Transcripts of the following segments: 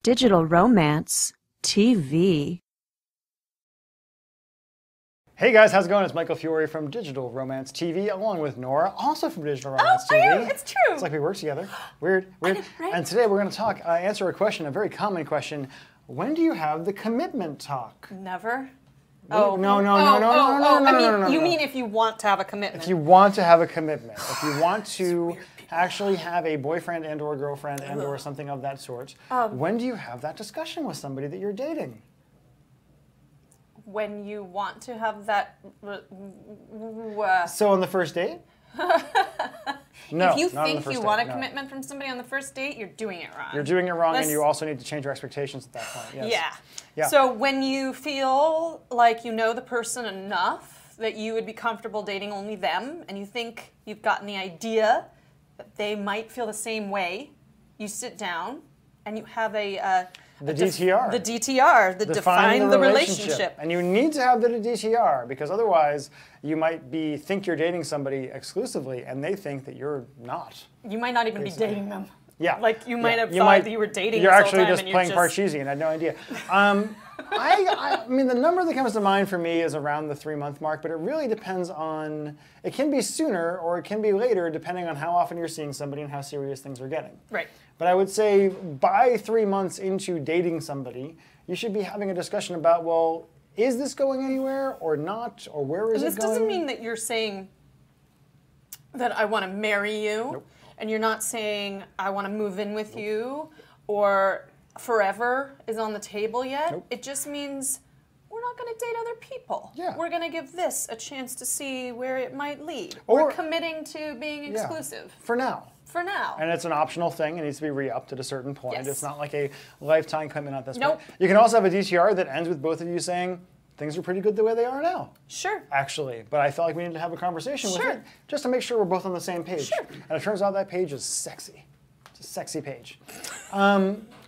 Digital Romance TV. Hey guys, how's it going? It's Michael Fiore from Digital Romance TV, along with Nora, also from Digital Romance TV. It's true. It's like we work together. Weird. Right? And today we're going to answer a question, a very common question. When do you have the commitment talk? Never. No. You mean if you want to have a commitment? If you want to have a commitment, if you want to actually have a boyfriend and or girlfriend and or something of that sort, when do you have that discussion with somebody that you're dating? When you want to have that... So on the first date? No, if you not on the think first you date, want a no. commitment from somebody on the first date, you're doing it wrong. You're doing it wrong, and you also need to change your expectations at that point. Yes. Yeah. So when you feel like you know the person enough that you would be comfortable dating only them, and you think you've gotten the idea that they might feel the same way, you sit down and you have the DTR. The DTR, define the relationship. And you need to have the DTR, because otherwise you might think you're dating somebody exclusively and they think that you're not. You might not even be dating them. Yeah. Like you might have thought that you were dating You're this actually whole time just playing Parcheesi and had no idea. I mean, the number that comes to mind for me is around the 3-month mark, but it really depends on, it can be sooner or it can be later depending on how often you're seeing somebody and how serious things are getting. Right. But I would say by 3 months into dating somebody, you should be having a discussion about, well, is this going anywhere or not, or where is it going? This doesn't mean that you're saying that I want to marry you, Nope. and you're not saying I want to move in with you, or forever is on the table yet. Nope. It just means we're not going to date other people. Yeah. We're going to give this a chance to see where it might lead. Or, we're committing to being exclusive. For now. For now. And it's an optional thing. It needs to be re-upped at a certain point. Yes. It's not like a lifetime commitment at this Nope. point. You can also have a DTR that ends with both of you saying, things are pretty good the way they are now. Sure. Actually. But I felt like we needed to have a conversation with it just to make sure we're both on the same page. Sure. And it turns out that page is sexy. It's a sexy page.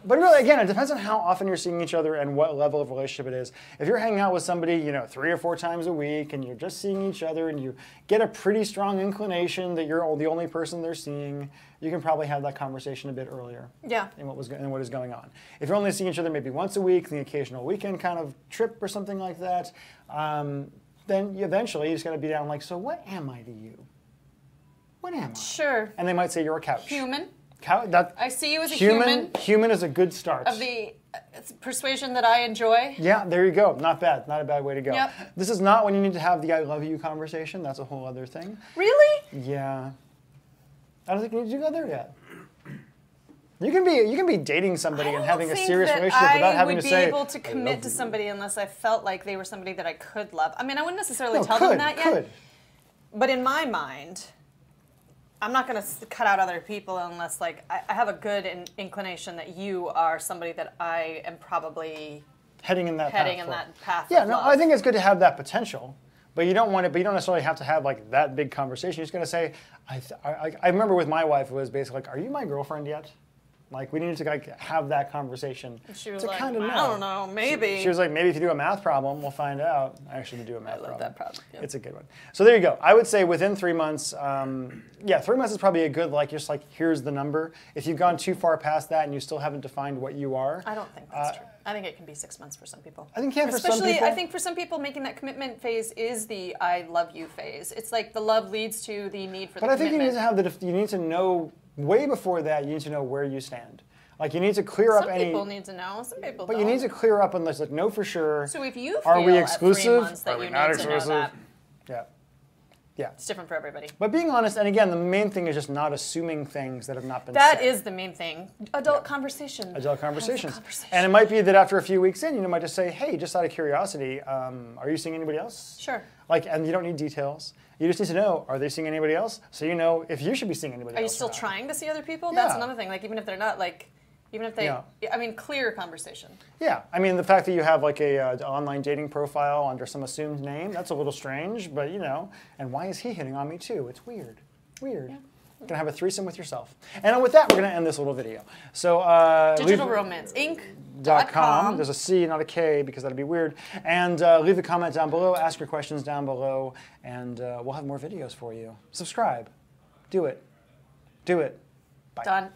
But really, again, it depends on how often you're seeing each other and what level of relationship it is. If you're hanging out with somebody, 3 or 4 times a week, and you're just seeing each other, and you get a pretty strong inclination that you're the only person they're seeing, you can probably have that conversation a bit earlier. Yeah. In what is going on. If you're only seeing each other maybe once a week, the occasional weekend kind of trip or something like that, then eventually you just got to be down like, so what am I to you? What am I? Sure. And they might say you're a couch. Human. I see you as a human. Human is a good start. Of the persuasion that I enjoy. Yeah, there you go. Not bad. Not a bad way to go. Yep. This is not when you need to have the I love you conversation. That's a whole other thing. Really? Yeah. I don't think you need to go there yet. You can be dating somebody and having a serious relationship without having to say, I would be able to commit to somebody unless I felt like they were somebody that I could love. I mean, I wouldn't necessarily tell them that yet. But in my mind, I'm not going to cut out other people unless, like, I have a good inclination that you are somebody that I am probably heading in that path. Yeah, of no, love. I think it's good to have that potential, but you don't want it. But you don't necessarily have to have like that big conversation. You're just going to say, I remember with my wife, it was basically like, "Are you my girlfriend yet?" Like, we needed to like have that conversation. She was to like, kind of know. I don't know, maybe. She was like, maybe if you do a math problem, we'll find out. I actually do a math problem. I love that problem. Yep. It's a good one. So there you go. I would say within 3 months, 3 months is probably a good, just like, here's the number. If you've gone too far past that and you still haven't defined what you are. I don't think that's true. I think it can be 6 months for some people. I think it can for some people. Especially, I think for some people, making that commitment phase is the I love you phase. It's like the love leads to the need for the commitment. But I think you need to have you need to know, way before that, you need to know where you stand. Like, you need to clear up any... Some people need to know, some people don't. But you need to clear up unless, like, know for sure. So if you feel are we exclusive? at 3 months that are we you not need exclusive? to know that. Yeah. Yeah. It's different for everybody. But being honest, and again, the main thing is just not assuming things that have not been said. That is the main thing. Adult conversation. Adult conversations. And it might be that after a few weeks in, you might just say, hey, just out of curiosity, are you seeing anybody else? Sure. Like, and you don't need details. You just need to know, are they seeing anybody else? So you know if you should be seeing anybody else. Are you still trying to see other people? Yeah. That's another thing. Like, even if they're not, like... Even if they, I mean, clear conversation. Yeah, I mean, the fact that you have like an online dating profile under some assumed name, that's a little strange, but and why is he hitting on me too? It's weird, weird. Yeah. You're gonna have a threesome with yourself. And with that, we're gonna end this little video. So DigitalRomanceInc.com. There's a C, not a K, because that'd be weird. And leave a comment down below, ask your questions down below, and we'll have more videos for you. Subscribe. Do it. Do it. Bye. Done.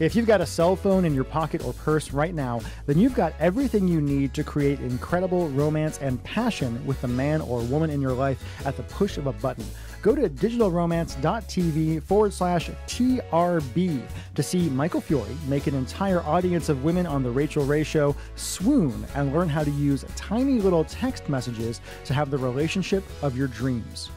If you've got a cell phone in your pocket or purse right now, then you've got everything you need to create incredible romance and passion with the man or woman in your life at the push of a button. Go to digitalromance.tv/TRB to see Michael Fiore make an entire audience of women on The Rachel Ray Show swoon and learn how to use tiny little text messages to have the relationship of your dreams.